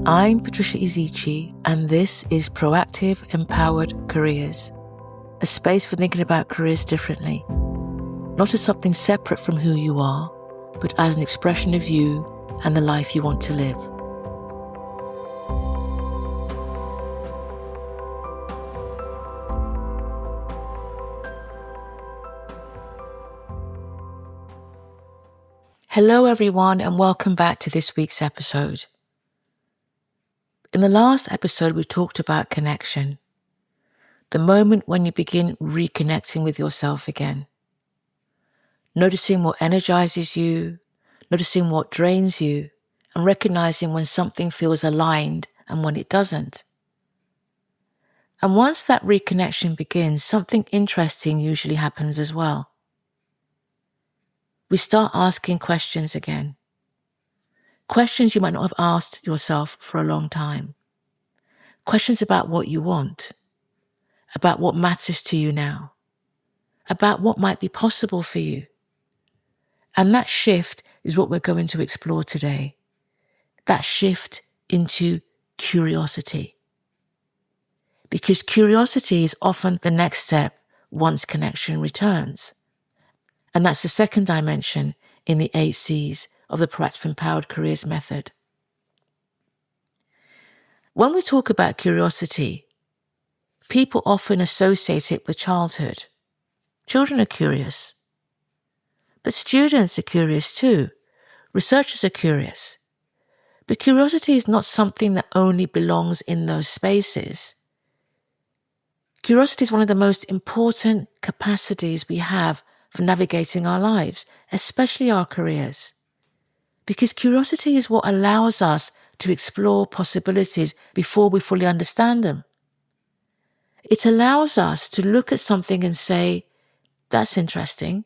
I'm Patricia Izichi, and this is Proactive Empowered Careers, a space for thinking about careers differently, not as something separate from who you are, but as an expression of you and the life you want to live. Hello everyone, and welcome back to this week's episode. In the last episode, we talked about connection, the moment when you begin reconnecting with yourself again, noticing what energizes you, noticing what drains you, and recognizing when something feels aligned and when it doesn't. And once that reconnection begins, something interesting usually happens as well. We start asking questions again. Questions you might not have asked yourself for a long time. Questions about what you want, about what matters to you now, about what might be possible for you. And that shift is what we're going to explore today. That shift into curiosity. Because curiosity is often the next step once connection returns. And that's the second dimension in the 8 C's of the Proactive Empowered Careers method. When we talk about curiosity, people often associate it with childhood. Children are curious. But students are curious too. Researchers are curious. But curiosity is not something that only belongs in those spaces. Curiosity is one of the most important capacities we have for navigating our lives, especially our careers. Because curiosity is what allows us to explore possibilities before we fully understand them. It allows us to look at something and say, that's interesting.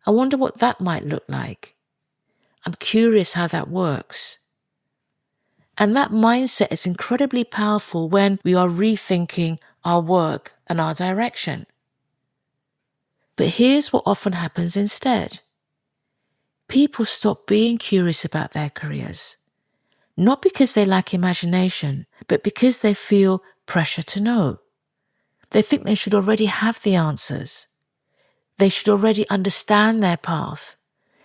I wonder what that might look like. I'm curious how that works. And that mindset is incredibly powerful when we are rethinking our work and our direction. But here's what often happens instead. People stop being curious about their careers, not because they lack imagination, but because they feel pressure to know. They think they should already have the answers. They should already understand their path.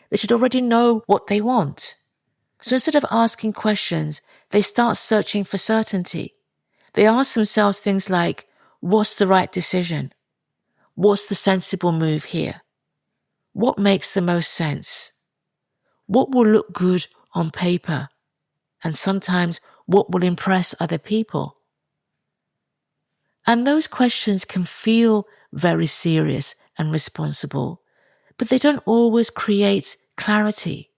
They should already know what they want. So instead of asking questions, they start searching for certainty. They ask themselves things like, what's the right decision? What's the sensible move here? What makes the most sense? What will look good on paper? And sometimes, what will impress other people? And those questions can feel very serious and responsible, but they don't always create clarity.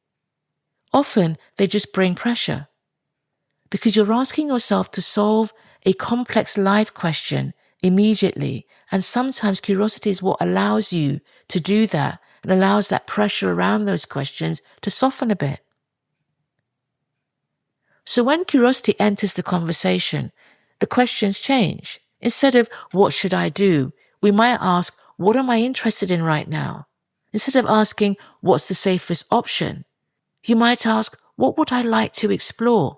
Often, they just bring pressure, because you're asking yourself to solve a complex life question immediately, and sometimes curiosity is what allows you to do that and allows that pressure around those questions to soften a bit. So when curiosity enters the conversation, the questions change. Instead of, what should I do? We might ask, what am I interested in right now? Instead of asking, what's the safest option? You might ask, what would I like to explore?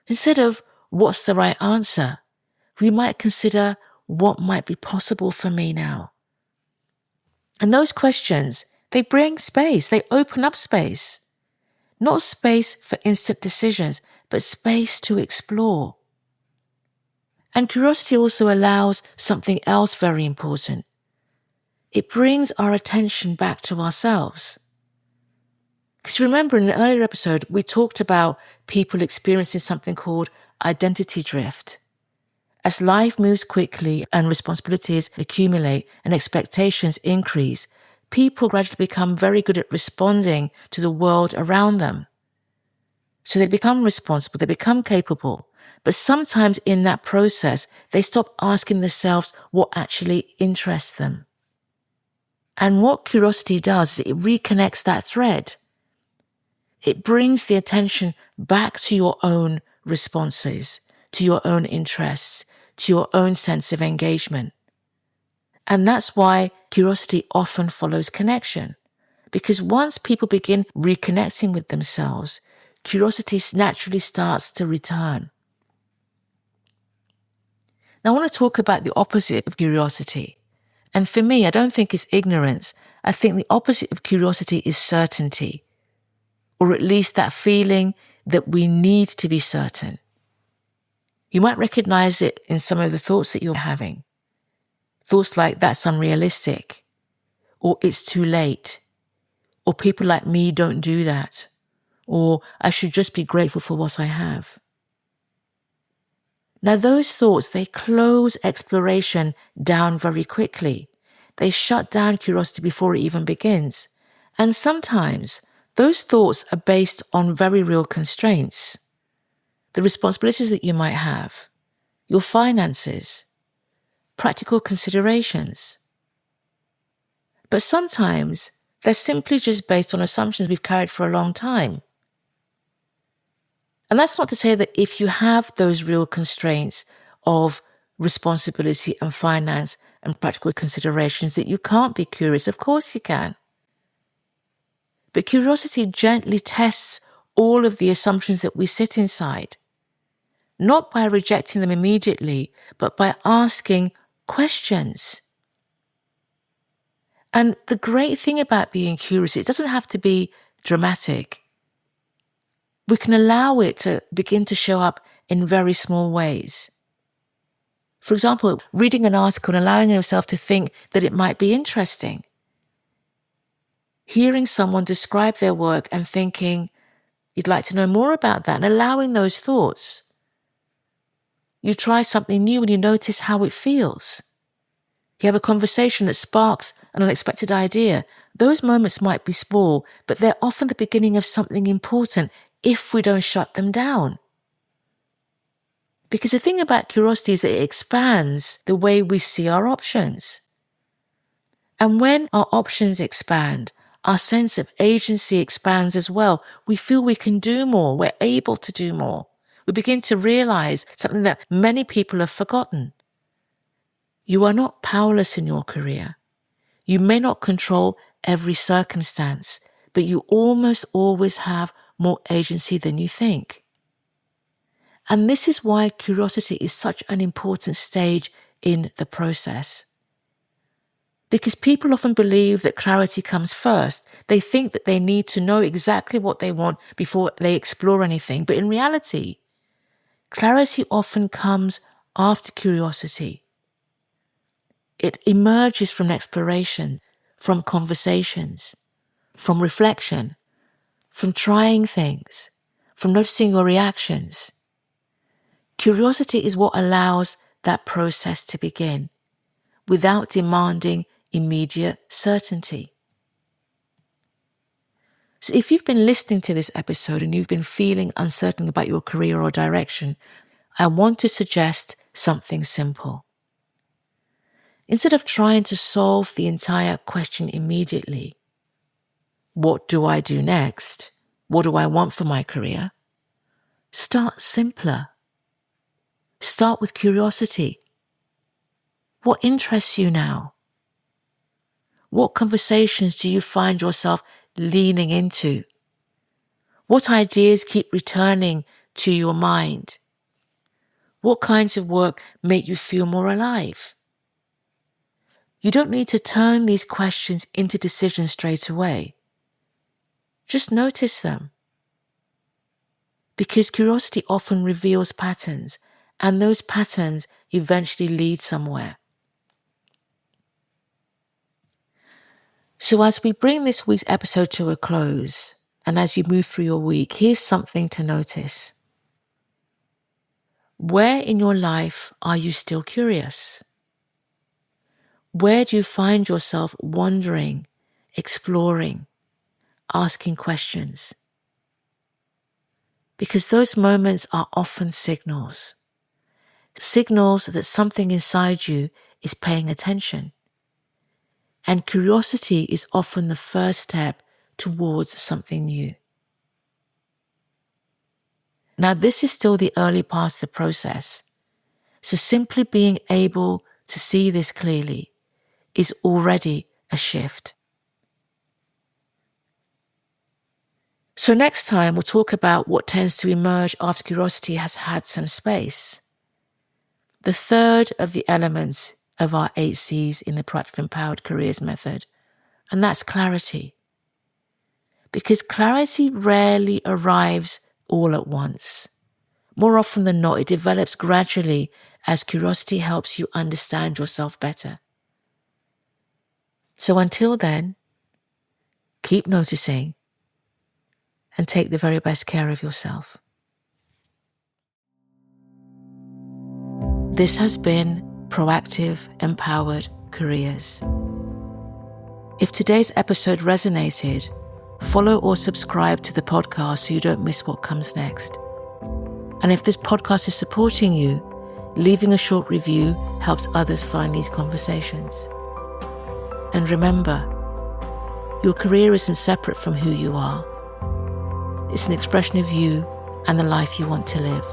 Instead of, what's the right answer? We might consider, what might be possible for me now? And those questions, they bring space, they open up space. Not space for instant decisions, but space to explore. And curiosity also allows something else very important. It brings our attention back to ourselves. Because remember, in an earlier episode, we talked about people experiencing something called identity drift. As life moves quickly and responsibilities accumulate and expectations increase, people gradually become very good at responding to the world around them. So they become responsible, they become capable. But sometimes in that process, they stop asking themselves what actually interests them. And what curiosity does is it reconnects that thread. It brings the attention back to your own responses, to your own interests, to your own sense of engagement. And that's why curiosity often follows connection. Because once people begin reconnecting with themselves, curiosity naturally starts to return. Now, I want to talk about the opposite of curiosity. And for me, I don't think it's ignorance. I think the opposite of curiosity is certainty, or at least that feeling that we need to be certain. You might recognize it in some of the thoughts that you're having. Thoughts like, that's unrealistic, or it's too late, or people like me don't do that, or I should just be grateful for what I have. Now, those thoughts, they close exploration down very quickly. They shut down curiosity before it even begins. And sometimes those thoughts are based on very real constraints. The responsibilities that you might have, your finances, practical considerations. But sometimes they're simply just based on assumptions we've carried for a long time. And that's not to say that if you have those real constraints of responsibility and finance and practical considerations that you can't be curious. Of course you can. But curiosity gently tests all of the assumptions that we sit inside, not by rejecting them immediately, but by asking questions. And the great thing about being curious, it doesn't have to be dramatic. We can allow it to begin to show up in very small ways. For example, reading an article and allowing yourself to think that it might be interesting. Hearing someone describe their work and thinking you'd like to know more about that, and allowing those thoughts. You try something new and you notice how it feels. You have a conversation that sparks an unexpected idea. Those moments might be small, but they're often the beginning of something important if we don't shut them down. Because the thing about curiosity is that it expands the way we see our options. And when our options expand, our sense of agency expands as well. We feel we can do more. We're able to do more. We begin to realize something that many people have forgotten. You are not powerless in your career. You may not control every circumstance, but you almost always have more agency than you think. And this is why curiosity is such an important stage in the process. Because people often believe that clarity comes first. They think that they need to know exactly what they want before they explore anything. But in reality, clarity often comes after curiosity. It emerges from exploration, from conversations, from reflection, from trying things, from noticing your reactions. Curiosity is what allows that process to begin without demanding immediate certainty. So if you've been listening to this episode and you've been feeling uncertain about your career or direction, I want to suggest something simple. Instead of trying to solve the entire question immediately, what do I do next? What do I want for my career? Start simpler. Start with curiosity. What interests you now? What conversations do you find yourself leaning into? What ideas keep returning to your mind? What kinds of work make you feel more alive? You don't need to turn these questions into decisions straight away. Just notice them. Because curiosity often reveals patterns, and those patterns eventually lead somewhere. So as we bring this week's episode to a close, and as you move through your week, here's something to notice. Where in your life are you still curious? Where do you find yourself wondering, exploring, asking questions? Because those moments are often signals that something inside you is paying attention. And curiosity is often the first step towards something new. Now, this is still the early part of the process. So simply being able to see this clearly is already a shift. So next time, we'll talk about what tends to emerge after curiosity has had some space. The third of the elements of our 8 C's in the Proactive Empowered Careers method, and that's clarity. Because clarity rarely arrives all at once. More often than not, it develops gradually as curiosity helps you understand yourself better. So until then, keep noticing and take the very best care of yourself. This has been Proactive Empowered Careers. If today's episode resonated, follow or subscribe to the podcast so you don't miss what comes next. And if this podcast is supporting you, leaving a short review helps others find these conversations. And remember, your career isn't separate from who you are. It's an expression of you and the life you want to live.